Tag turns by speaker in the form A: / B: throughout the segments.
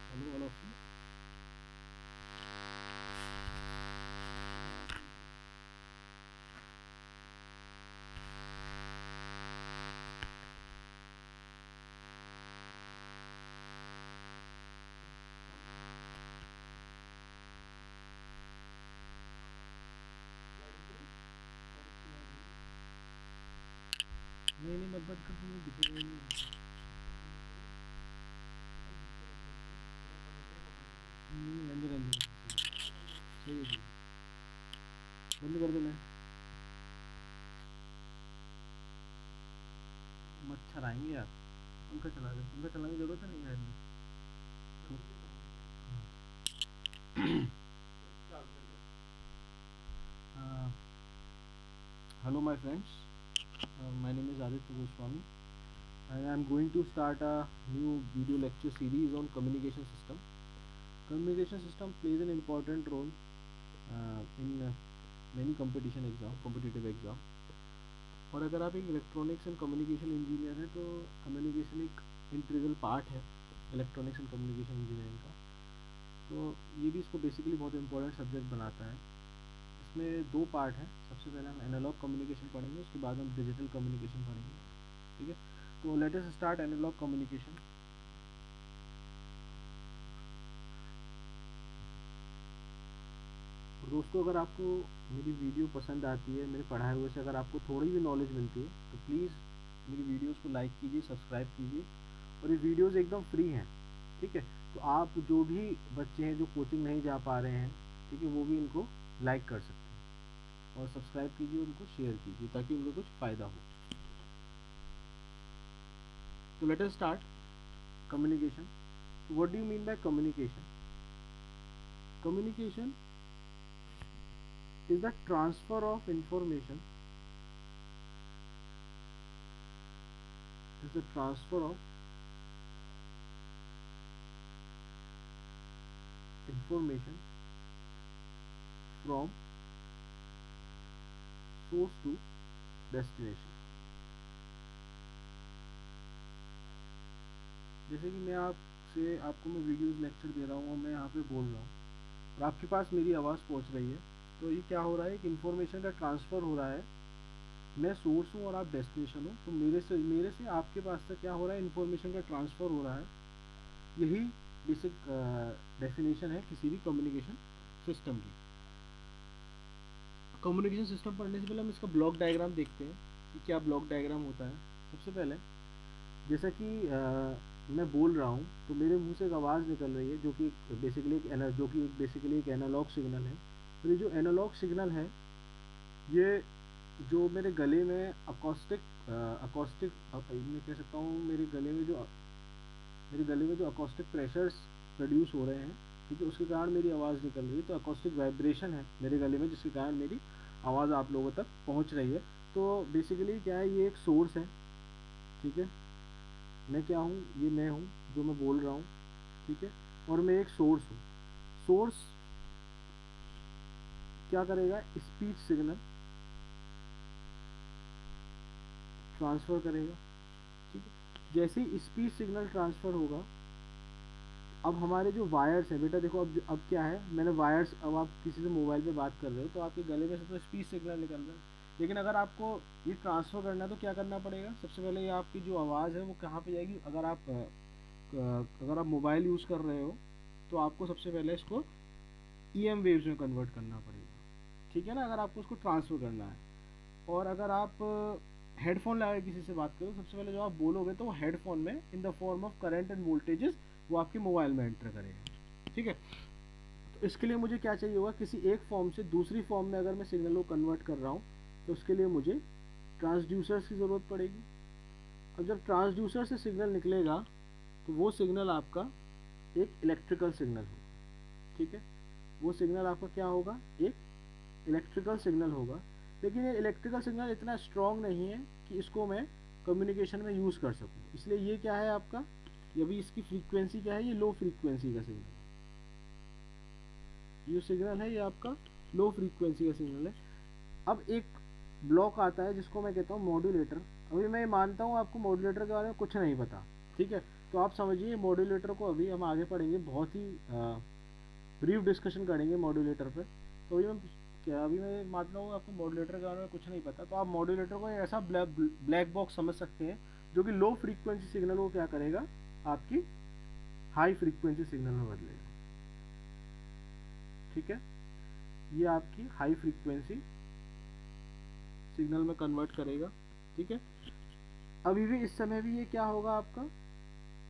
A: Hello all of you. नहीं मत बंद कर, तुम्हें दिखेगा ही नहीं। अंदर अंदर सही है जी। बंद कर देना। मच्छर आएंगे यार। पंखा चला दे, पंखा चलाने की जरूरत नहीं है इसमें। Hello my friends, my name is Aditya Goswami and I am going to start a new video lecture series on communication system. Communication system plays an important role in many competitive exam. और अगर आप एक electronics and communication engineer हैं तो communication एक integral part है electronics and communication engineering का। तो ये भी इसको बेसिकली बहुत इंपॉर्टेंट सब्जेक्ट बनाता है। इसमें दो पार्ट हैं। सबसे पहले हम एनालॉग कम्युनिकेशन पढ़ेंगे, उसके बाद हम डिजिटल कम्युनिकेशन पढ़ेंगे। ठीक है, तो let us start analogue communication. दोस्तों, अगर आपको मेरी वीडियो पसंद आती है, मेरे पढ़ाए हुए से अगर आपको थोड़ी भी नॉलेज मिलती है तो प्लीज़ मेरी वीडियोस को लाइक कीजिए, सब्सक्राइब कीजिए। और ये वीडियोस एकदम फ्री हैं। ठीक है, तो आप जो भी बच्चे हैं जो कोचिंग नहीं जा पा रहे हैं, ठीक है, वो भी इनको लाइक कर सकते हैं और सब्सक्राइब कीजिए, उनको शेयर कीजिए ताकि उनको कुछ फ़ायदा हो। तो let us start communication. What do you mean by communication? Communication is the transfer of information is the transfer of information from source to destination। जैसे कि आपको मैं वीडियोस लेक्चर दे रहा हूँ और मैं यहाँ पे बोल रहा हूँ और आपके पास मेरी आवाज़ पहुँच रही है, तो ये क्या हो रहा है कि इन्फॉर्मेशन का ट्रांसफ़र हो रहा है। मैं सोर्स हूँ और आप डेस्टिनेशन हो, तो मेरे से आपके पास तक क्या हो रहा है, इन्फॉर्मेशन का ट्रांसफ़र हो रहा है। यही बेसिक डेफिनेशन है किसी भी कम्युनिकेशन सिस्टम की। कम्युनिकेशन सिस्टम पढ़ने से पहले हम इसका ब्लॉक डायग्राम देखते हैं कि क्या ब्लॉक डायग्राम होता है। सबसे पहले जैसा कि मैं बोल रहा हूँ तो मेरे मुंह से एक आवाज़ निकल रही है जो कि बेसिकली एक एनालॉग सिग्नल है। तो ये जो एनालॉग सिग्नल है, ये जो मेरे गले में अकॉस्टिक मैं कह सकता हूँ, मेरे गले में जो अकॉस्टिक प्रेशर्स प्रोड्यूस हो रहे हैं, ठीक है, उसके कारण मेरी आवाज़ निकल रही है। तो अकॉस्टिक वाइब्रेशन है मेरे गले में जिसके कारण मेरी आवाज़ आप लोगों तक पहुंच रही है। तो बेसिकली क्या है, ये एक सोर्स है। ठीक है, मैं क्या हूँ, ये मैं हूँ जो मैं बोल रहा हूँ। ठीक है, और मैं एक सोर्स हूँ। सोर्स क्या करेगा, स्पीच सिग्नल ट्रांसफ़र करेगा। ठीक है, जैसे ही स्पीच सिग्नल ट्रांसफ़र होगा, अब हमारे जो वायर्स हैं, बेटा देखो, अब क्या है, मैंने वायर्स, अब आप किसी से मोबाइल पे बात कर रहे हो तो आपके गले में से तो स्पीच सिग्नल निकल रहा है। लेकिन अगर आपको ये ट्रांसफ़र करना है तो क्या करना पड़ेगा, सबसे पहले ये आपकी जो आवाज़ है वो कहाँ पे जाएगी। अगर आप मोबाइल यूज़ कर रहे हो तो आपको सबसे पहले इसको EM वेव्स में कन्वर्ट करना पड़ेगा। ठीक है ना, अगर आपको उसको ट्रांसफ़र करना है। और अगर आप हेडफोन लगा के किसी से बात करो, सबसे पहले जो आप बोलोगे तो वो हेडफोन में in the form of current and voltages वो आपके मोबाइल में एंटर करेगा। ठीक है, तो इसके लिए मुझे क्या चाहिए होगा, किसी एक फॉर्म से दूसरी फॉर्म में अगर मैं सिग्नल को कन्वर्ट कर रहा हूँ तो उसके लिए मुझे ट्रांसड्यूसर्स की ज़रूरत पड़ेगी। अब जब ट्रांसड्यूसर से सिग्नल निकलेगा तो वो सिग्नल आपका एक इलेक्ट्रिकल सिग्नल होगा। ठीक है, वो सिग्नल आपका क्या होगा, एक इलेक्ट्रिकल सिग्नल होगा। लेकिन ये इलेक्ट्रिकल सिग्नल इतना स्ट्रॉन्ग नहीं है कि इसको मैं कम्युनिकेशन में यूज़ कर सकूँ। इसलिए ये क्या है आपका, ये भी इसकी फ्रीक्वेंसी क्या है, ये लो फ्रीक्वेंसी का सिग्नल। ये सिग्नल है, ये आपका लो फ्रीक्वेंसी का सिग्नल है। अब एक ब्लॉक आता है जिसको मैं कहता हूँ मॉड्यूलेटर। अभी मैं मानता हूँ आपको मॉड्यूलेटर के बारे में कुछ नहीं पता। ठीक है, तो आप समझिए मॉड्यूलेटर को अभी हम आगे पढ़ेंगे, बहुत ही ब्रीफ डिस्कशन करेंगे मॉड्यूलेटर पर। तो अभी मैं मान लो आपको मॉड्यूलेटर के बारे में कुछ नहीं पता, तो आप मॉड्यूलेटर को ऐसा ब्लैक बॉक्स समझ सकते हैं जो कि लो फ्रीक्वेंसी सिग्नल को क्या करेगा, आपकी हाई फ्रीक्वेंसी सिग्नल में बदलेगा। ठीक है, ये आपकी हाई फ्रीक्वेंसी सिग्नल में कन्वर्ट करेगा। ठीक है, अभी भी इस समय भी ये क्या होगा आपका,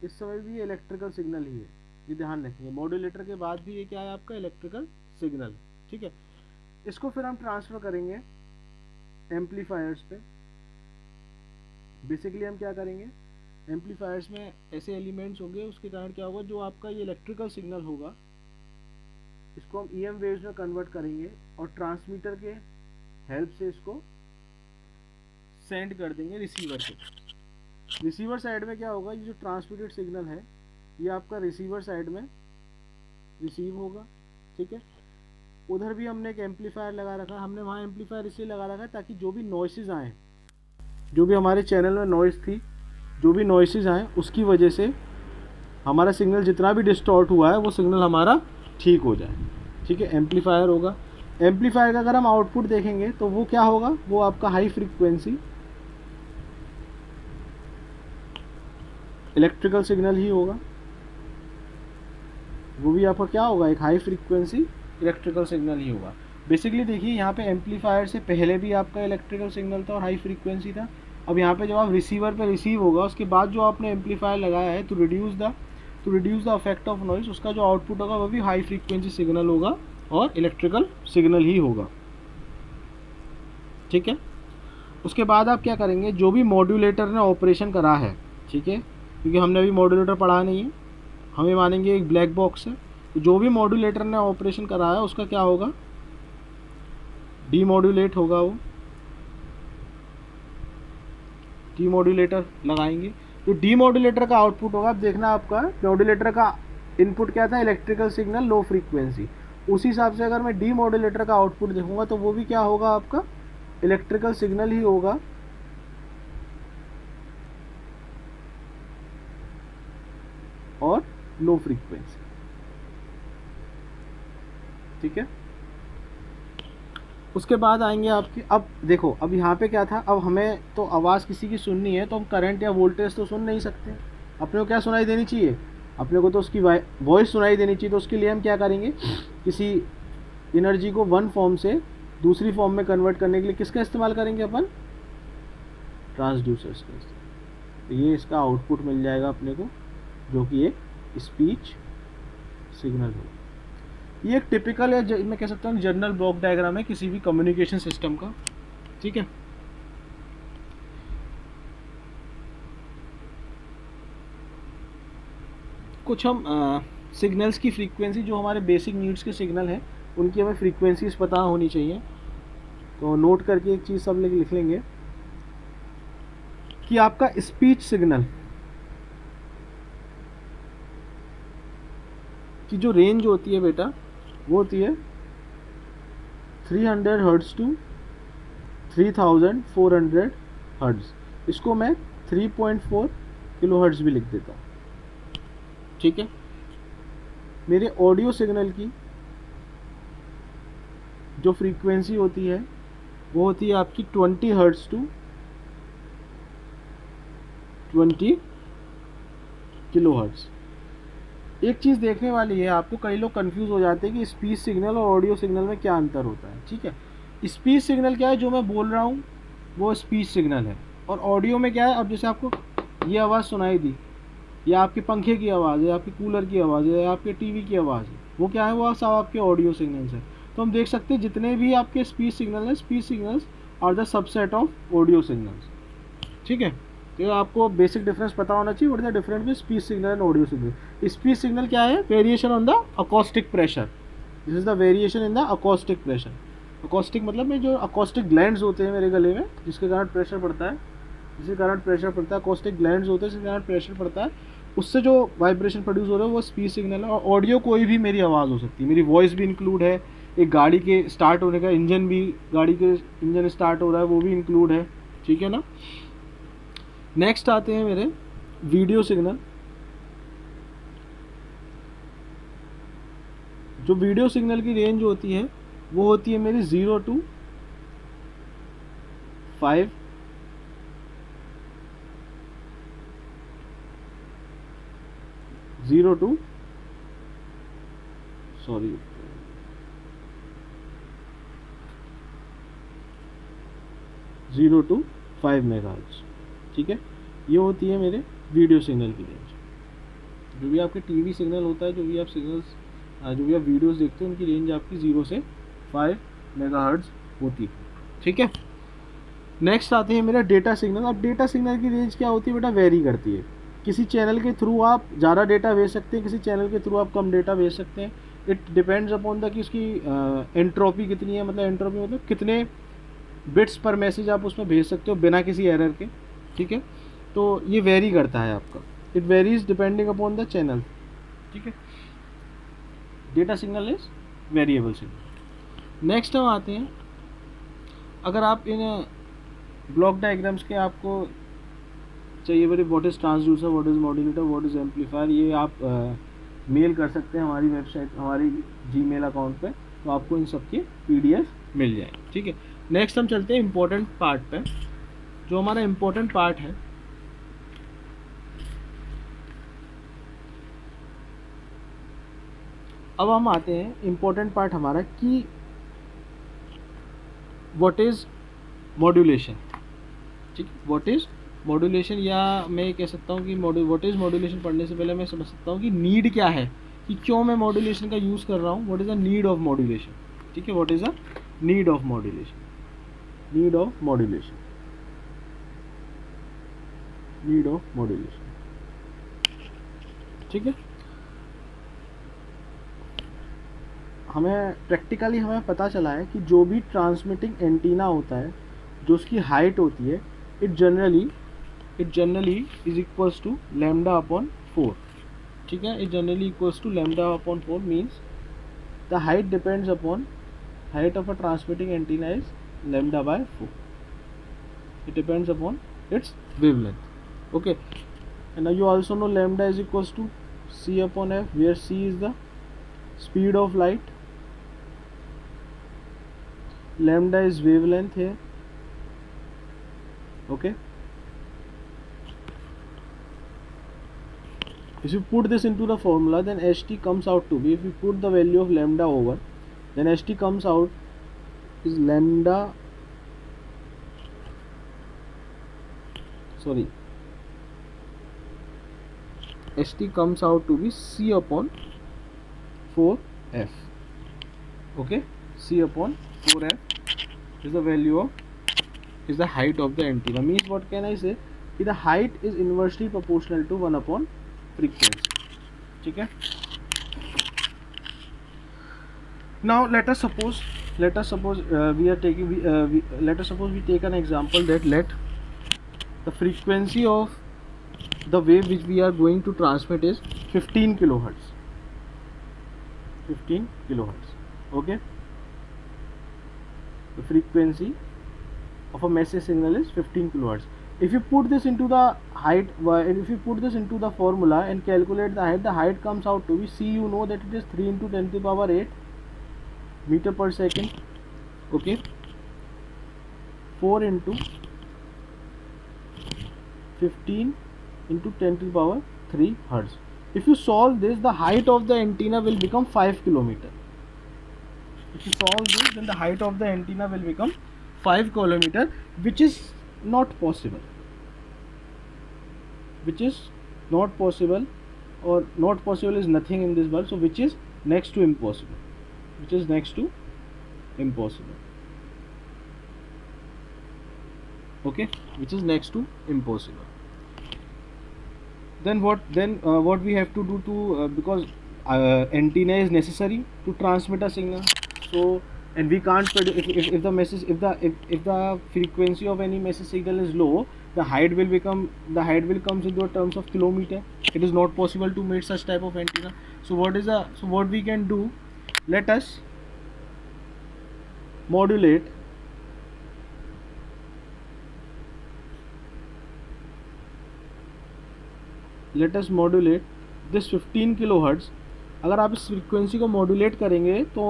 A: इस समय भी ये इलेक्ट्रिकल सिग्नल ही है, ये ध्यान रखेंगे। मॉड्यूलेटर के बाद भी ये क्या है आपका, इलेक्ट्रिकल सिग्नल। ठीक है, इसको फिर हम ट्रांसफर करेंगे एम्पलीफायर्स पे। बेसिकली हम क्या करेंगे, एम्पलीफायर्स में ऐसे एलिमेंट्स होंगे, उसके कारण क्या होगा, जो आपका ये इलेक्ट्रिकल सिग्नल होगा इसको हम EM वेव्स में कन्वर्ट करेंगे और ट्रांसमीटर के हेल्प से इसको सेंड कर देंगे रिसीवर पे। रिसीवर साइड में क्या होगा, ये जो ट्रांसमिटेड सिग्नल है ये आपका रिसीवर साइड में रिसीव होगा। ठीक है, उधर भी हमने एक एम्पलीफायर लगा रखा, हमने वहाँ एम्पलीफायर इसलिए लगा रखा है ताकि जो भी नॉइसेज आए, जो भी हमारे चैनल में नॉइस थी, जो भी नॉइसेज आए उसकी वजह से हमारा सिग्नल जितना भी डिस्टॉर्ट हुआ है वो सिग्नल हमारा ठीक हो जाए। ठीक है, एम्पलीफायर होगा। एम्पलीफायर का अगर हम आउटपुट देखेंगे तो वो क्या होगा, वो आपका हाई फ्रीक्वेंसी इलेक्ट्रिकल सिग्नल ही होगा, वो भी आपका क्या होगा, एक हाई फ्रीक्वेंसी इलेक्ट्रिकल सिग्नल ही होगा। बेसिकली देखिए यहाँ पे एम्पलीफायर से पहले भी आपका इलेक्ट्रिकल सिग्नल था और हाई फ्रीक्वेंसी था। अब यहाँ पे जब आप रिसीवर पे रिसीव होगा उसके बाद जो आपने एम्पलीफायर लगाया है to reduce the effect of noise, उसका जो आउटपुट होगा वो भी हाई फ्रीक्वेंसी सिग्नल होगा और इलेक्ट्रिकल सिग्नल ही होगा। ठीक है, उसके बाद आप क्या करेंगे, जो भी मॉड्यूलेटर ने ऑपरेशन करा है, ठीक है, क्योंकि हमने अभी मॉड्यूलेटर पढ़ा नहीं है, हमें मानेंगे एक ब्लैक बॉक्स है, तो जो भी मॉड्यूलेटर ने ऑपरेशन करा है उसका क्या होगा, डीमॉड्यूलेट होगा। वो डीमॉड्यूलेटर लगाएंगे, जो डीमॉड्यूलेटर का आउटपुट होगा, अब देखना आपका मॉड्यूलेटर का इनपुट क्या था, इलेक्ट्रिकल सिग्नल लो फ्रीक्वेंसी, उसी हिसाब से अगर मैं डीमॉड्यूलेटर का आउटपुट देखूंगा तो वो भी क्या होगा, आपका इलेक्ट्रिकल सिग्नल ही होगा और लो फ्रीक्वेंसी। ठीक है, उसके बाद आएंगे आपकी, अब देखो अब यहाँ पे क्या था, अब हमें तो आवाज़ किसी की सुननी है तो हम करंट या वोल्टेज तो सुन नहीं सकते, अपने को क्या सुनाई देनी चाहिए, अपने को तो उसकी वॉइस सुनाई देनी चाहिए। तो उसके लिए हम क्या करेंगे, किसी एनर्जी को वन फॉर्म से दूसरी फॉर्म में कन्वर्ट करने के लिए किसका इस्तेमाल करेंगे अपन, ट्रांसड्यूसर्स का इस्तेमाल। तो ये इसका आउटपुट मिल जाएगा अपने को, जो कि एक स्पीच सिग्नल होगा। ये एक टिपिकल है, मैं कह सकता हूँ जनरल ब्लॉक डायग्राम है किसी भी कम्युनिकेशन सिस्टम का। ठीक है, कुछ हम सिग्नल्स की फ्रीक्वेंसी, जो हमारे बेसिक नीड्स के सिग्नल हैं उनकी हमें फ्रीक्वेंसीज पता होनी चाहिए। तो नोट करके एक चीज़ सब लिख लेंगे कि आपका स्पीच सिग्नल की जो रेंज होती है बेटा, वो होती है 300 हर्ट्ज टू 3400 हर्ट्ज। इसको मैं 3.4 किलो हर्ट्ज भी लिख देता हूँ। ठीक है, मेरे ऑडियो सिग्नल की जो फ्रीक्वेंसी होती है वो होती है आपकी 20 हर्ट्ज टू 20 किलो हर्ट्ज। एक चीज़ देखने वाली है, आपको कई लोग कंफ्यूज हो जाते हैं कि स्पीच सिग्नल और ऑडियो सिग्नल में क्या अंतर होता है। ठीक है, स्पीच सिग्नल क्या है, जो मैं बोल रहा हूँ वो स्पीच सिग्नल है, और ऑडियो में क्या है, अब जैसे आपको ये आवाज़ सुनाई दी, या आपके पंखे की आवाज़ है, आपके कूलर की आवाज़ है, या आपके टीवी की आवाज़ है, वो क्या है, वो सब आपके ऑडियो सिग्नल्स है। तो हम देख सकते हैं जितने भी आपके स्पीच सिग्नल हैं, speech signals are the subset of audio signals. ठीक है, तो आपको बेसिक डिफरेंस पता होना चाहिए, what is the difference between speech signal and audio signal. Speech signal क्या है, variation on the acoustic pressure, this is the variation in the acoustic pressure. Acoustic मतलब में जो अकॉस्टिक ग्लैंड्स होते हैं मेरे गले में, जिसके कारण प्रेशर पड़ता है, जिसके कारण प्रेशर पड़ता है, अकॉस्टिक ग्लैंड्स होते हैं जिसके कारण प्रेशर पड़ता है, उससे जो वाइब्रेशन प्रोड्यूस हो रहा है वो स्पीच सिग्नल है। और ऑडियो कोई भी मेरी आवाज़ हो सकती है, मेरी वॉइस भी इंक्लूड है, एक गाड़ी के स्टार्ट होने का इंजन भी, गाड़ी के इंजन स्टार्ट हो रहा है वो भी इंक्लूड है। ठीक है ना। नेक्स्ट आते हैं मेरे वीडियो सिग्नल। जो वीडियो सिग्नल की रेंज होती है वो होती है मेरी 0 to 5 0 to 5 मेगाहर्ट्ज। ठीक है, ये होती है मेरे वीडियो सिग्नल की रेंज। जो भी आपके टीवी सिग्नल होता है, जो भी आप सिग्नल्स जो भी आप वीडियोस देखते हैं, उनकी रेंज आपकी 0 से 5 मेगाहर्ट्ज होती है। ठीक है, नेक्स्ट आते हैं मेरा डेटा सिग्नल। अब डेटा सिग्नल की रेंज क्या होती है बेटा, वेरी करती है। किसी चैनल के थ्रू आप ज़्यादा डेटा भेज सकते हैं, किसी चैनल के थ्रू आप कम डेटा भेज सकते हैं। इट डिपेंड्स अपॉन द कि उसकी एंट्रोपी कितनी है, मतलब एंट्रोपी मतलब कितने बिट्स पर मैसेज आप उसमें भेज सकते हो बिना किसी एरर के। ठीक है, तो ये वेरी करता है आपका, it varies depending upon the channel. ठीक है, data signal is variable signal. Next हम आते हैं, अगर आप इन ब्लॉक डायग्राम्स के आपको चाहिए बड़े, what is transducer, what is modulator, what is amplifier, ये आप मेल कर सकते हैं हमारी वेबसाइट, हमारी जीमेल अकाउंट पे, तो आपको इन सब की PDF मिल जाए। ठीक है, नेक्स्ट हम चलते हैं इम्पोर्टेंट पार्ट पे। जो हमारा इम्पोर्टेंट पार्ट है, अब हम आते हैं इम्पोर्टेंट पार्ट हमारा कि व्हाट इज़ मॉड्यूलेशन। ठीक है, व्हाट इज़ मॉड्यूलेशन, या मैं ये कह सकता हूँ कि व्हाट इज़ मॉड्यूलेशन पढ़ने से पहले मैं समझ सकता हूँ कि नीड क्या है, कि क्यों मैं मॉड्यूलेशन का यूज़ कर रहा हूँ। What is the need of modulation. ठीक है, what is the need of modulation, need of modulation, need of modulation. ठीक है, हमें प्रैक्टिकली हमें पता चला है कि जो भी ट्रांसमिटिंग एंटीना होता है, जो उसकी हाइट होती है, it generally is equals to lambda upon 4। ठीक है, it generally equals to lambda upon 4 means the height depends upon, height of a transmitting antenna is lambda by 4। It depends upon its wavelength. Okay, and now you also know lambda is equals to c upon f, where c is the speed of light, lambda is wavelength here. Okay, if you put this into the formula, then ht comes out to be, if you put the value of lambda over, then ht comes out is lambda, sorry, ht comes out to be c upon 4f. Okay, c upon 4f is the value of, is the height of the antenna. Means what can I say, the height is inversely proportional to 1 upon frequency. ठीक है, now let us suppose we are taking let us suppose we take an example that let the frequency of the wave which we are going to transmit is 15 kilohertz. 15 kilohertz. Okay, the frequency of a message signal is 15 kilohertz. If you put this into the height, if you put this into the formula and calculate the height comes out to be c, you know that it is 3 into 10 to the power 8 meter per second. Okay, 4 into 15 into 10 to the power 3 hertz. If you solve this, the height of the antenna will become 5 kilometer. If you solve this, then the height of the antenna will become 5 kilometer, which is not possible. Which is not possible, or not possible is nothing in this world. So which is next to impossible. Which is next to impossible. Okay, which is next to impossible. Then what we have to do to because antenna is necessary to transmit a signal. So, and we can't if the message, if the frequency of any message signal is low, the height will comes into terms of kilometer. It is not possible to make such type of antenna. So what we can do, let us modulate this 15 kilohertz अगर आप इस frequency को modulate करेंगे तो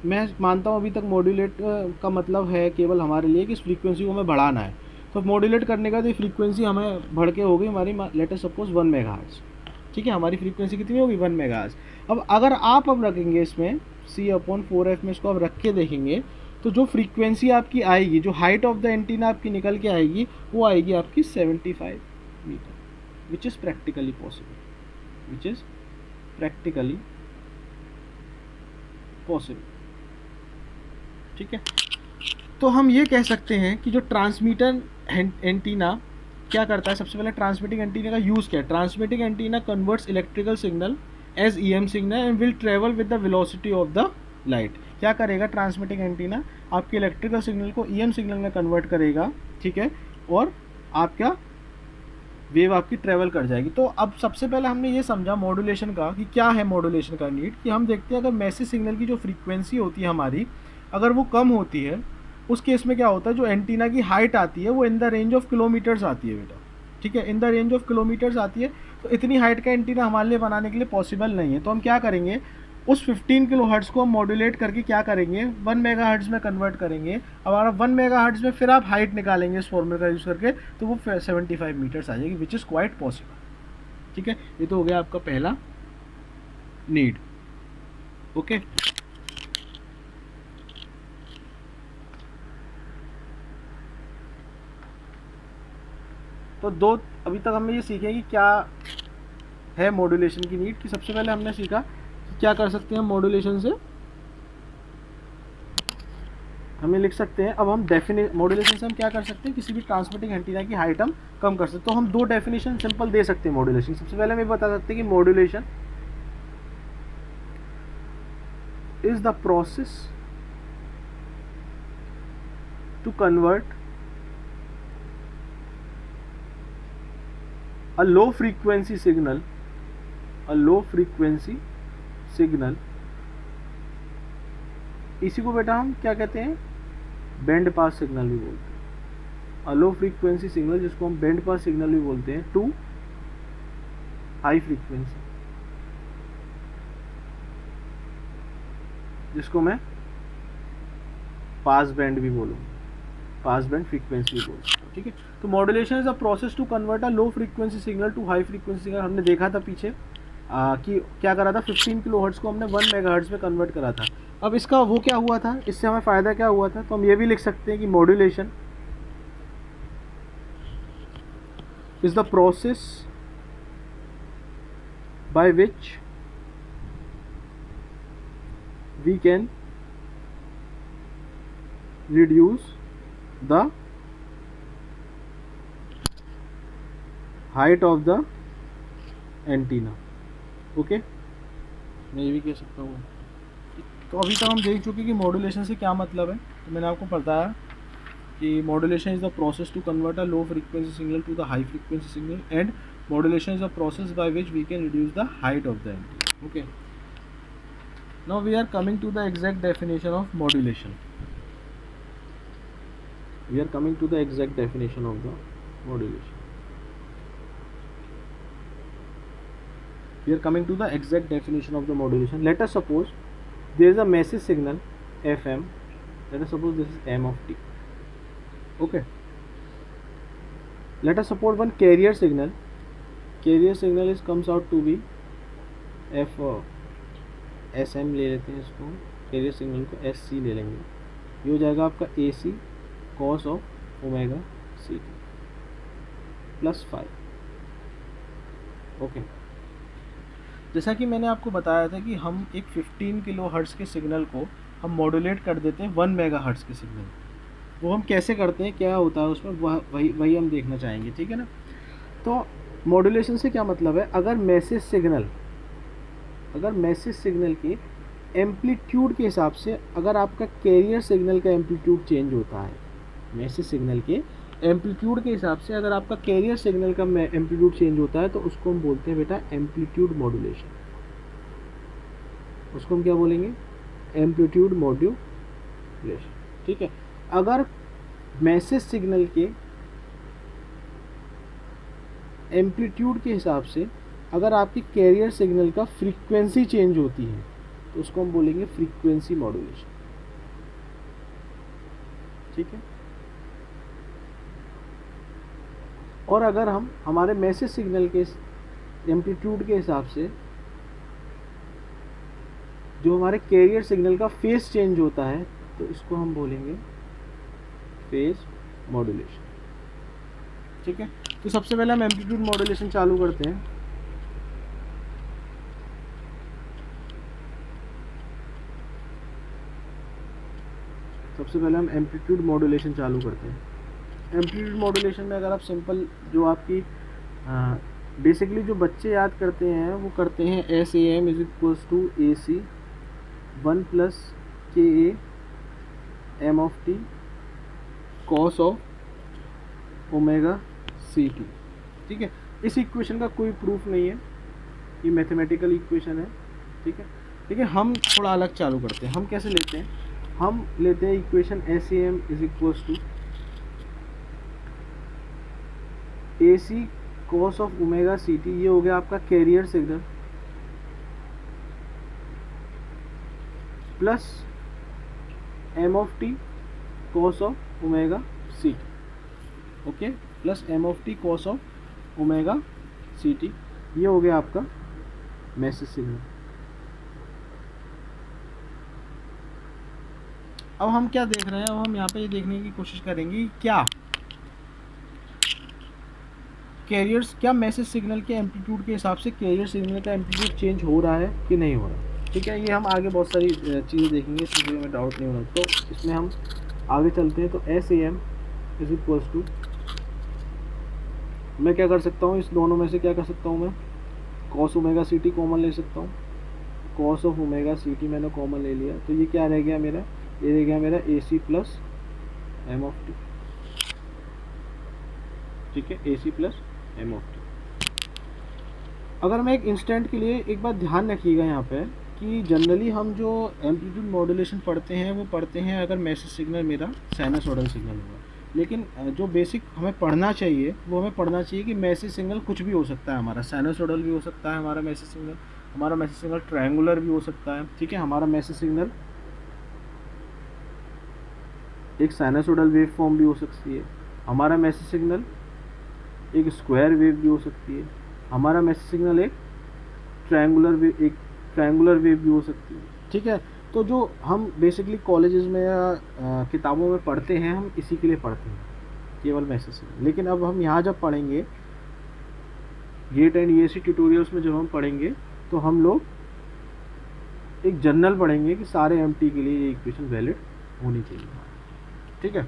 A: मैं मानता हूँ अभी तक मॉड्यूलेट का मतलब है केवल हमारे लिए कि इस फ्रीक्वेंसी को हमें बढ़ाना है। तो मॉड्यूलेट करने का तो ये फ्रीक्वेंसी हमें बढ़ के हो गई हमारी, लेट अस सपोज 1 मेगाहर्ट्ज़। ठीक है, हमारी फ्रीक्वेंसी कितनी होगी 1 मेगाहर्ट्ज़। अब अगर आप अब रखेंगे इसमें C/4f में इसको आप रख के देखेंगे तो जो फ्रीक्वेंसी आपकी आएगी, जो हाइट ऑफ द एंटीना आपकी निकल के आएगी, वो आएगी आपकी 75 metre, which is practically possible, which is practically possible. ठीक है, तो हम ये कह सकते हैं कि जो ट्रांसमीटर एंटीना क्या करता है, सबसे पहले ट्रांसमिटिंग एंटीना का यूज़ क्या है। Transmitting antenna converts electrical signal as EM signal and will travel with the velocity of the light. क्या करेगा ट्रांसमिटिंग एंटीना, आपके इलेक्ट्रिकल सिग्नल को EM सिग्नल में कन्वर्ट करेगा। ठीक है, और आपका वेव आपकी ट्रेवल कर जाएगी। तो अब सबसे पहले हमने ये समझा मॉड्यूलेशन का कि क्या है मॉड्यूलेशन का नीड, कि हम देखते हैं अगर मैसेज सिग्नल की जो फ्रीक्वेंसी होती है हमारी, अगर वो कम होती है, उस केस में क्या होता है, जो एंटीना की हाइट आती है वो in the range of kilometres आती है बेटा। ठीक है, in the range of kilometres आती है, तो इतनी हाइट का एंटीना हमारे लिए बनाने के लिए पॉसिबल नहीं है। तो हम क्या करेंगे, उस 15 किलो हर्ट्ज़ को हम मॉड्यूलेट करके क्या करेंगे 1 मेगाहर्ट्ज़ में कन्वर्ट करेंगे। अब हमारा 1 मेगाहर्ट्ज़ में फिर आप हाइट निकालेंगे इस फॉर्मूले का यूज़ करके, तो वो 75 मीटर्स आ जाएगी, विच इज़ क्वाइट पॉसिबल। ठीक है, ये तो हो गया आपका पहला नीड। ओके, तो दो अभी तक हमने ये सीखे कि क्या है मॉड्यूलेशन की नीड, कि सबसे पहले हमने सीखा कि क्या कर सकते हैं मॉड्यूलेशन से, हमें लिख सकते हैं। अब हम मॉड्यूलेशन से हम क्या कर सकते हैं, किसी भी ट्रांसमिटिंग एंटीना की हाइट हम कम कर सकते हैं। तो हम दो डेफिनेशन सिंपल दे सकते हैं मॉड्यूलेशन। सबसे पहले हम ये बता सकते हैं कि modulation is the process to convert a low frequency signal इसी को बेटा हम क्या कहते हैं, बैंड पास सिग्नल भी बोलते हैं। अ लो फ्रीक्वेंसी सिग्नल जिसको हम बैंड पास सिग्नल भी बोलते हैं, टू हाई फ्रीक्वेंसी जिसको मैं पास बैंड भी बोलूँगा, पास बैंड फ्रीक्वेंसी भी बोलते हैं। ठीक है, तो modulation is a process to convert a low frequency signal to high frequency signal. हमने देखा था पीछे कि क्या करा था, 15 किलो हर्ट्ज़ को हमने 1 मेगाहर्ट्ज़ में कन्वर्ट करा था। अब इसका वो क्या हुआ था, इससे हमें फ़ायदा क्या हुआ था, तो हम ये भी लिख सकते हैं कि modulation is the process by which we can reduce the height of the antenna. Okay, मैं ये भी कह सकता हूँ। तो अभी तक हम देख चुके कि मॉड्यूलेशन से क्या मतलब है। तो मैंने आपको बताया कि modulation is the process to convert a low frequency signal to the high frequency signal, and modulation is the process by which we can reduce the height of the antenna. Okay, now we are coming to the exact definition of modulation. We are coming to the exact definition of the modulation. We are coming to the exact definition of the modulation. Let us suppose there is a message signal FM. Let us suppose this is M of t. Okay. Let us suppose one carrier signal. Carrier signal is comes out to be F SM ले लेते हैं इसको, carrier signal को SC ले लेंगे। ये हो जाएगा आपका AC cos of omega ct plus 5। Okay, जैसा कि मैंने आपको बताया था कि हम एक 15 किलो हर्ट्ज़ के सिग्नल को हम मॉड्यूलेट कर देते हैं 1 मेगा हर्ट्ज़ के सिग्नल। वो हम कैसे करते हैं, क्या होता है उसमें, वही हम देखना चाहेंगे। ठीक है ना, तो मॉड्यूलेशन से क्या मतलब है, अगर मैसेज सिग्नल के एम्पलीट्यूड के हिसाब से अगर आपका कैरियर सिग्नल का एम्पलीट्यूड चेंज होता है, मैसेज सिग्नल के एम्पलीट्यूड के हिसाब से अगर आपका कैरियर सिग्नल का एम्पलीट्यूड चेंज होता है, तो उसको हम बोलते हैं बेटा एम्पलीट्यूड मॉड्यूलेशन। उसको हम क्या बोलेंगे, एम्पलीट्यूड मॉड्यूलेशन। ठीक है, अगर मैसेज सिग्नल के एम्पलीट्यूड के हिसाब से अगर आपकी कैरियर सिग्नल का फ्रीक्वेंसी चेंज होती है तो उसको हम बोलेंगे फ्रीक्वेंसी मॉड्यूलेशन। ठीक है। और अगर हम हमारे मैसेज सिग्नल के एम्पलीट्यूड के हिसाब से जो हमारे कैरियर सिग्नल का फेज चेंज होता है तो इसको हम बोलेंगे फेज मॉड्यूलेशन। ठीक है। तो सबसे पहले हम एम्पलीट्यूड मॉड्यूलेशन चालू करते हैं। सबसे पहले हम एम्पलीट्यूड मॉड्यूलेशन चालू करते हैं। एम्पलीट्यूड मॉड्यूलेशन में अगर आप सिंपल जो आपकी बेसिकली जो बच्चे याद करते हैं वो करते हैं S A M is equals to A C 1 plus K A M of T cos of omega C T. ठीक है। इस इक्वेशन का कोई प्रूफ नहीं है, ये मैथमेटिकल इक्वेशन है। ठीक है। ठीक है। हम थोड़ा अलग चालू करते हैं। हम कैसे लेते हैं, हम लेते हैं equation S A M is equals to A C cos of omega C T, ये हो गया आपका carrier signal, plus M of T cos of omega C T. Okay, plus M of T cos of omega C T, ये हो गया आपका message signal. अब हम क्या देख रहे हैं, अब हम यहाँ पे ये देखने की कोशिश करेंगे क्या कैरियर्स, क्या मैसेज सिग्नल के एम्पलीट्यूड के हिसाब से कैरियर सिग्नल का एम्पलीट्यूड चेंज हो रहा है कि नहीं हो रहा। ठीक है। ये हम आगे बहुत सारी चीज़ें देखेंगे, इस चीज़ में डाउट नहीं होना। तो इसमें हम आगे चलते हैं। तो S A M is equals to, मैं क्या कर सकता हूँ, इस दोनों में से क्या कर सकता हूँ मैं, cos omega C T common ले सकता हूँ। Cos of omega C T मैंने कॉमन ले लिया, तो ये क्या रह गया मेरा, ये रह गया मेरा A C plus M of T. ठीक है, A C plus M of T. अगर मैं एक इंस्टेंट के लिए, एक बात ध्यान रखिएगा यहाँ पे कि जनरली हम जो एम्पलीट्यूड मॉड्यूलेशन पढ़ते हैं वो पढ़ते हैं अगर मैसेज सिग्नल मेरा साइनसॉइडल सिग्नल होगा। लेकिन जो बेसिक हमें पढ़ना चाहिए वो हमें पढ़ना चाहिए कि मैसेज सिग्नल कुछ भी हो सकता है हमारा, साइनसॉइडल भी हो सकता है हमारा मैसेज सिग्नल, हमारा मैसेज सिग्नल ट्रायंगुलर भी हो सकता है। ठीक है, हमारा मैसेज सिग्नल एक साइनसॉइडल वेव फॉर्म भी हो सकती है, हमारा मैसेज सिग्नल एक स्क्वायर वेव भी हो सकती है, हमारा मैसेज सिग्नल एक ट्रायंगुलर वेव भी हो सकती है। ठीक है। तो जो हम बेसिकली कॉलेजेस में या किताबों में पढ़ते हैं हम इसी के लिए पढ़ते हैं, केवल मैसेज सिग्नल। लेकिन अब हम यहाँ जब पढ़ेंगे गेट एंड ईएसी ट्यूटोरियल्स में जब हम पढ़ेंगे तो हम लोग एक जनरल पढ़ेंगे कि सारे एमटी के लिए ये इक्वेशन वैलिड होनी चाहिए। ठीक है।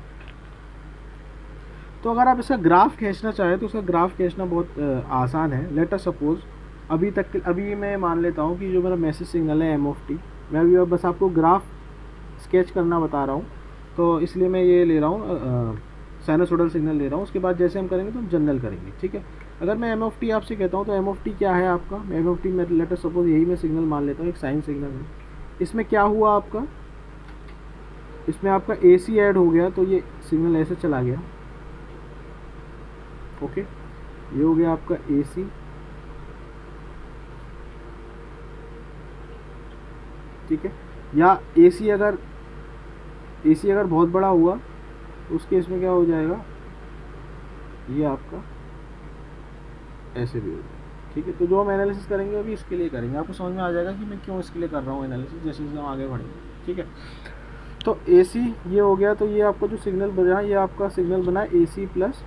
A: तो अगर आप इसका ग्राफ खींचना चाहें तो उसका ग्राफ खींचना बहुत आसान है। लेट अस सपोज अभी मैं मान लेता हूँ कि जो मेरा मैसेज सिग्नल है एम ऑफ टी, मैं अभी बस आपको ग्राफ स्केच करना बता रहा हूँ, तो इसलिए मैं ये ले रहा हूँ साइनसॉइडल सिग्नल ले रहा हूँ। उसके बाद जैसे हम करेंगे तो हम जनरल करेंगे। ठीक है। अगर मैं एम ऑफ टी आपसे कहता हूँ तो एम ऑफ टी क्या है आपका, एम ऑफ टी मैं लेट अस सपोज यही मैं सिग्नल मान लेता हूँ, एक साइन सिग्नल है। इसमें क्या हुआ आपका, इसमें आपका ए सी ऐड हो गया तो ये सिग्नल ऐसे चला गया। ओके, ये हो गया आपका ए सी। ठीक है। या ए सी अगर बहुत बड़ा हुआ तो उस केस में क्या हो जाएगा, ये आपका ऐसे भी हो जाएगा। ठीक है। तो जो हम एनालिसिस करेंगे अभी इसके लिए करेंगे, आपको समझ में आ जाएगा कि मैं क्यों इसके लिए कर रहा हूँ एनालिसिस, जैसे जैसे हम आगे बढ़ेंगे। ठीक है। तो ए सी ये हो गया, तो ये आपका जो सिग्नल बना, ये आपका सिग्नल बना A C plus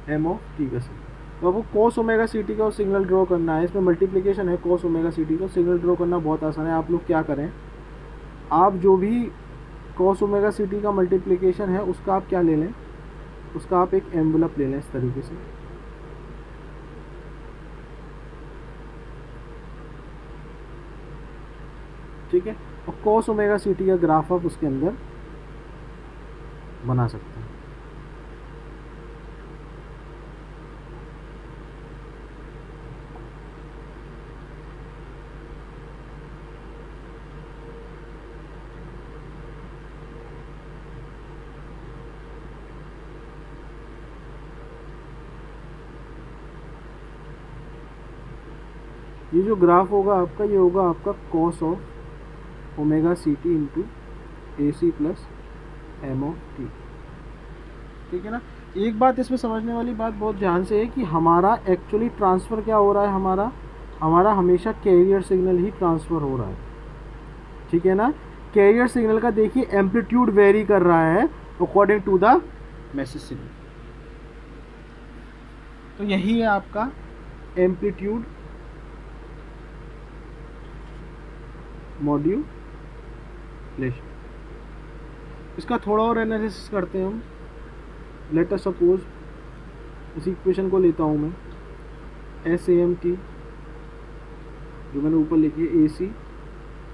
A: M of T का सिग्नल। तो आपको कॉस ओमेगा सी टी का सिग्नल ड्रॉ करना है, इसमें मल्टीप्लिकेशन है कॉस ओमेगा सी टी का। सिग्नल ड्रॉ करना बहुत आसान है। आप लोग क्या करें, आप जो भी कॉस ओमेगा सी टी का मल्टीप्लिकेशन है उसका आप क्या ले लें, उसका आप एक एनवेलप ले लें इस तरीके से। ठीक है। और कॉस ओमेगा सी टी का ग्राफ आप उसके अंदर बना सकते हैं। ये जो ग्राफ होगा आपका, ये होगा आपका cos of omega C T into A C plus M of T. ठीक है ना। एक बात इसमें समझने वाली बात बहुत ध्यान से है कि हमारा एक्चुअली ट्रांसफ़र क्या हो रहा है, हमारा हमेशा कैरियर सिग्नल ही ट्रांसफ़र हो रहा है। ठीक है ना। कैरियर सिग्नल का देखिए एम्पलीट्यूड वेरी कर रहा है according to the message signal. तो यही है आपका एम्पलीट्यूड मॉड्यूलेशन। इसका थोड़ा और एनालिसिस करते हैं हम। लेट अस सपोज इस इक्वेशन को लेता हूँ मैं, एस ए एम टी जो मैंने ऊपर लिखी है, A C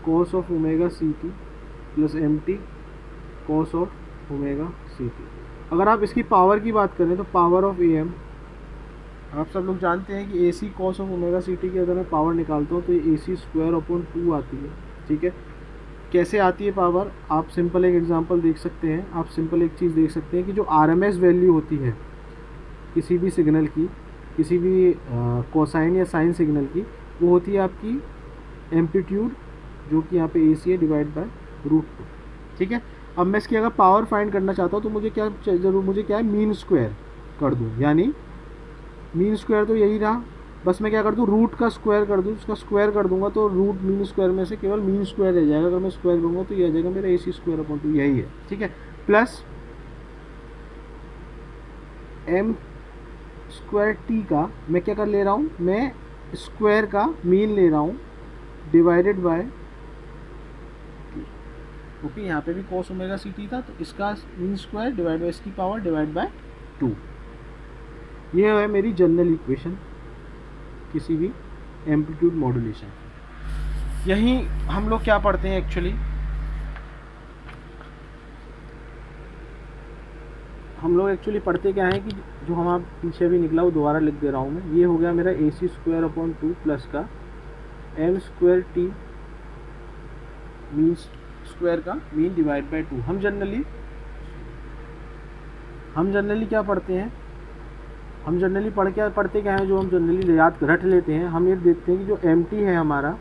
A: cos of omega C T plus M T cos of omega C T. अगर आप इसकी पावर की बात करें तो पावर ऑफ ए एम, आप सब लोग जानते हैं कि A C cos of omega C T की अगर मैं पावर निकालता हूँ तो ये ए सी स्क्वायर अपॉन 2 आती है। ठीक है। कैसे आती है पावर, आप सिंपल एक एग्जांपल देख सकते हैं। आप सिंपल एक चीज़ देख सकते हैं कि जो आरएमएस वैल्यू होती है किसी भी सिग्नल की, किसी भी कोसाइन या साइन सिग्नल की, वो होती है आपकी एम्पलीट्यूड, जो कि यहाँ पे ए सी है, डिवाइड बाय √2। ठीक है। अब मैं इसकी अगर पावर फाइंड करना चाहता हूँ तो मुझे क्या है, मीन स्क्वायर कर दूँ। यानी मीन स्क्वायर तो यही रहा, बस मैं क्या कर दूँ, रूट का स्क्वायर कर दूँ। उसका स्क्वायर कर दूंगा तो रूट मीन स्क्वायर में से केवल मीन स्क्वायर रह जाएगा। अगर मैं स्क्वायर करूँगा तो ये आ जाएगा मेरा ए सी स्क्वायर अपॉन 2, यही है। ठीक है। प्लस एम स्क्वायर टी का मैं क्या कर ले रहा हूँ, मैं स्क्वायर का मीन ले रहा हूँ डिवाइडेड बाय टी। ओके, यहाँ पे भी कॉस ओमेगा सी टी था, तो इसका मीन स्क्वायर डिवाइड बाय इसकी पावर डिवाइड बाय 2। ये है मेरी जनरल इक्वेशन किसी भी एम्पलीट्यूड मॉड्यूलेशन। यही हम लोग क्या पढ़ते हैं एक्चुअली, हम लोग एक्चुअली पढ़ते क्या है कि जो हम आप पीछे भी निकला वो दोबारा लिख दे रहा हूँ मैं। ये हो गया मेरा A C square upon 2 plus का M square T mean square का मीन डिवाइड बाय 2। हम जनरली क्या पढ़ते हैं, हम जनरली पढ़ते क्या है, जो हम जनरली याद रट लेते हैं, हम ये देखते हैं कि जो एम टी है हमारा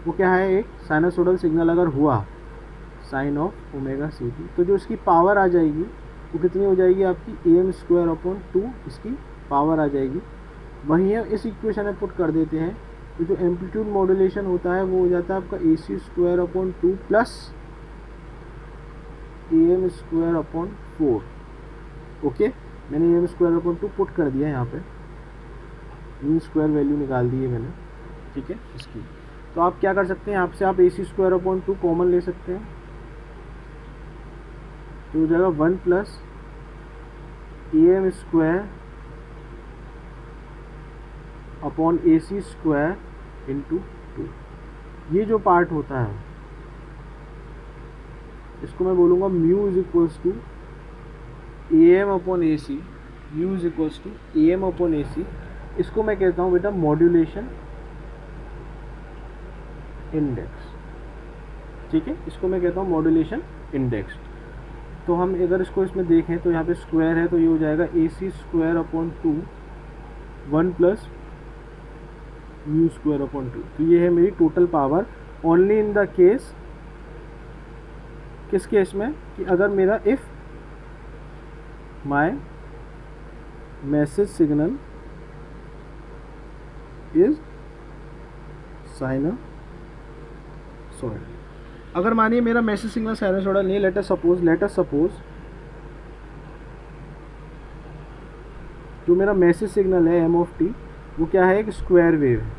A: वो क्या है, एक साइनसोइडल सिग्नल अगर हुआ sine of omega C T, तो जो इसकी पावर आ जाएगी वो कितनी हो जाएगी आपकी, ए एम स्क्वायर अपॉन 2 इसकी पावर आ जाएगी। वहीं इस इक्वेशन में पुट कर देते हैं तो जो एम्पलीट्यूड मॉड्यूलेशन होता है वो हो जाता है आपका A C square upon 2 plus A M square upon 4। Okay, मैंने A M square upon 2 put कर दिया यहाँ पे, मीन स्क्वायर वैल्यू निकाल दी है मैंने। ठीक है इसकी, तो आप क्या कर सकते हैं, यहाँ से आप A C square upon 2 common ले सकते हैं, तो हो जाएगा 1 plus A M square upon A C square into 2। ये जो पार्ट होता है इसको मैं बोलूँगा mu is equals to A M upon A C, mu is equals to A M upon A C. इसको मैं कहता हूँ बेटा मॉड्यूलेशन इंडेक्स। ठीक है, इसको मैं कहता हूँ मॉड्यूलेशन इंडेक्स। तो हम अगर इसको इसमें देखें तो यहाँ पे स्क्वायर है, तो ये हो जाएगा A C square upon 2 1 plus mu square upon 2। तो ये है मेरी total power only in the case, किस केस में, कि अगर मेरा if my message signal is sinusoidal. अगर मानिए मेरा मैसेज सिग्नल साइनसॉइडल नहीं, लेट अस सपोज जो मेरा मैसेज सिग्नल है एम ऑफ टी वो क्या है, एक स्क्वायर वेव है।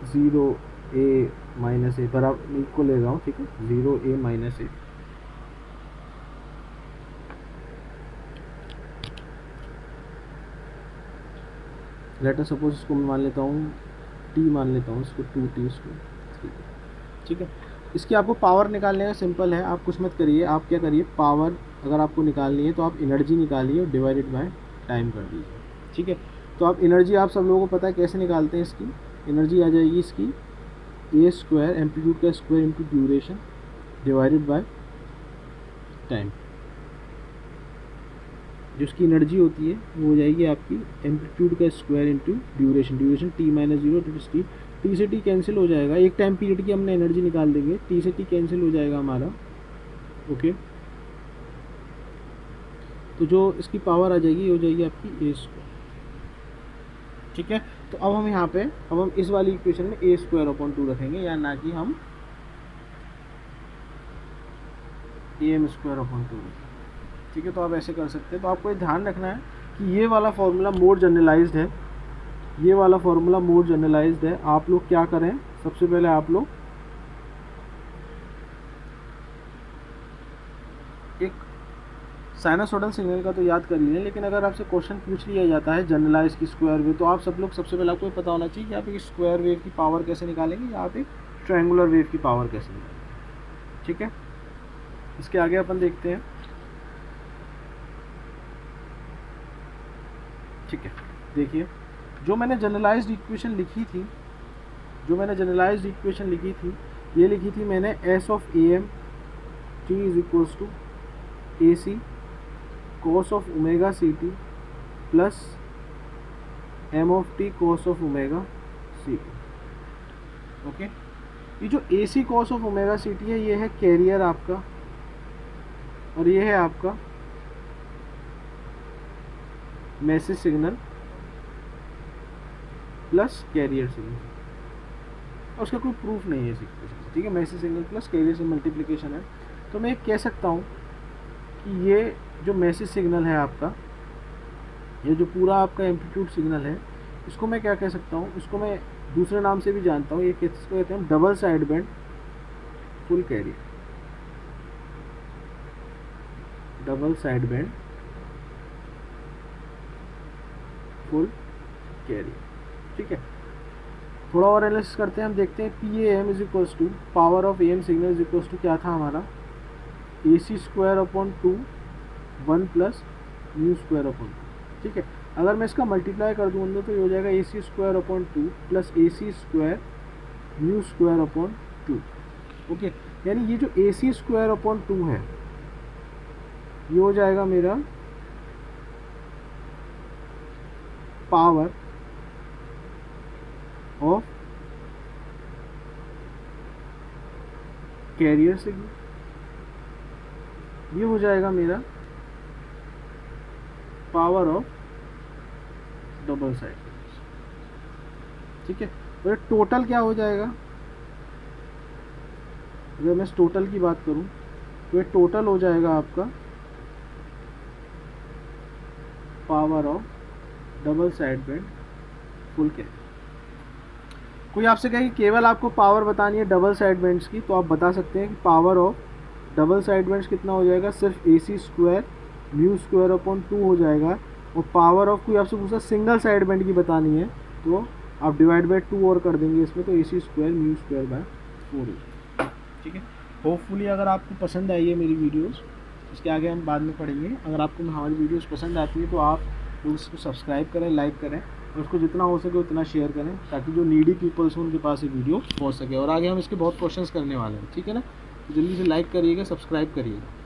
A: जीरो ए माइनस ए बराबर को ले रहा हूँ। ठीक है, 0 a minus A. Late us suppose इसको मैं मान लेता हूँ टी, मान लेता हूँ इसको 2t स्क्वायर। ठीक है, इसकी आपको पावर निकालने का सिंपल है, आप कुछ मत करिए, आप क्या करिए, पावर अगर आपको निकालनी है तो आप एनर्जी निकालिए और डिवाइडेड बाय टाइम कर दीजिए। ठीक है, तो आप एनर्जी, आप सब लोगों को पता है कैसे निकालते हैं। इसकी एनर्जी आ जाएगी इसकी ए स्क्वायर एम्पलीट्यूड का square into duration divided by time. जो उसकी एनर्जी होती है वो हो जाएगी आपकी एम्पलीट्यूड का square into duration, duration T minus zero to T, T से टी कैंसिल हो जाएगा, एक टाइम पीरियड की हमने एनर्जी निकाल देंगे, टी से टी कैंसिल हो जाएगा हमारा। ओके, तो जो इसकी पावर आ जाएगी ये हो जाएगी आपकी ए स्क्वायर। ठीक है, तो अब हम यहाँ पे अब हम इस वाली इक्वेशन में ए स्क्वायर अपॉन 2 रखेंगे, या ना कि हम ए एम स्क्वायर अपॉन 2 रखेंगे। ठीक है, तो आप ऐसे कर सकते हैं। तो आपको ये ध्यान रखना है कि ये वाला फॉर्मूला मोर जनरलाइज्ड है, ये वाला फॉर्मूला मोर जनरलाइज्ड है। आप लोग क्या करें, सबसे पहले आप लोग एक साइनसोइडल सिग्नल का तो याद कर लीजिए, लेकिन अगर आपसे क्वेश्चन पूछ लिया जाता है जनरलाइज की स्क्वायर वेव, तो आप सब लोग सबसे पहले आपको ये पता होना चाहिए कि आप एक स्क्वायर वेव की पावर कैसे निकालेंगे या आप एक ट्रायंगुलर वेव की पावर कैसे निकालेंगे। ठीक है, इसके आगे अपन देखते हैं। ठीक है, देखिए जो मैंने जनरलाइज्ड इक्वेशन लिखी थी, ये लिखी थी मैंने S of A M T is equals to A C cos of omega C T plus M of T cos of omega C T. Okay, ये जो A C cos of omega C T है ये है carrier आपका, और ये है आपका message signal plus carrier signal, और उसका कोई प्रूफ नहीं है इस इक्वेशन से। ठीक है, मैसेज सिग्नल प्लस कैरियर से मल्टीप्लिकेशन है। तो मैं कह सकता हूँ कि ये जो मैसेज सिग्नल है आपका, ये जो पूरा आपका एम्पलीट्यूड सिग्नल है, इसको मैं क्या कह सकता हूँ, इसको मैं दूसरे नाम से भी जानता हूँ, ये किसको कहते हैं, double side band full carrier, double side band full carrier. ठीक है, थोड़ा और एनालिसिस करते हैं, हम देखते हैं P A M is equals to power of A M signal is equals to क्या था हमारा, A C square upon 2 1 plus mu square upon 2। ठीक है, अगर मैं इसका मल्टीप्लाई कर दूँ अंदर तो ये हो जाएगा A C square upon 2 plus A C square mu square upon 2। Okay, यानी ये जो ए सी स्क्वायर अपॉन 2 है ये हो जाएगा मेरा पावर ऑफ कैरियर सिग्नल, ये हो जाएगा मेरा पावर ऑफ डबल साइड। ठीक है, और टोटल क्या हो जाएगा, अगर मैं इस टोटल की बात करूं तो ये टोटल हो जाएगा आपका power of double side band full carrier. कोई आपसे कहे कि केवल आपको पावर बतानी है डबल साइड बैंड्स की, तो आप बता सकते हैं कि power of double side bands कितना हो जाएगा, सिर्फ ए C square mu square upon 2 हो जाएगा। और पावर ऑफ कोई आपसे पूछा सिंगल साइड बैंड की बतानी है तो आप डिवाइड बाय 2 और कर देंगे इसमें, तो ए C square mu square by 4 हो जाएगा। ठीक है, होपफुली अगर आपको पसंद आई है मेरी वीडियोज़, इसके आगे हम बाद में पढ़ेंगे। अगर आपको हमारी वीडियोज़ पसंद आती है तो आप लोग इसको सब्सक्राइब करें, लाइक करें, और उसको जितना हो सके उतना शेयर करें, ताकि जो नीडी पीपल्स हैं उनके पास ये वीडियो पहुंच सके। और आगे हम इसके बहुत क्वेश्चंस करने वाले हैं। ठीक है ना, तो जल्दी से लाइक करिएगा, सब्सक्राइब करिएगा।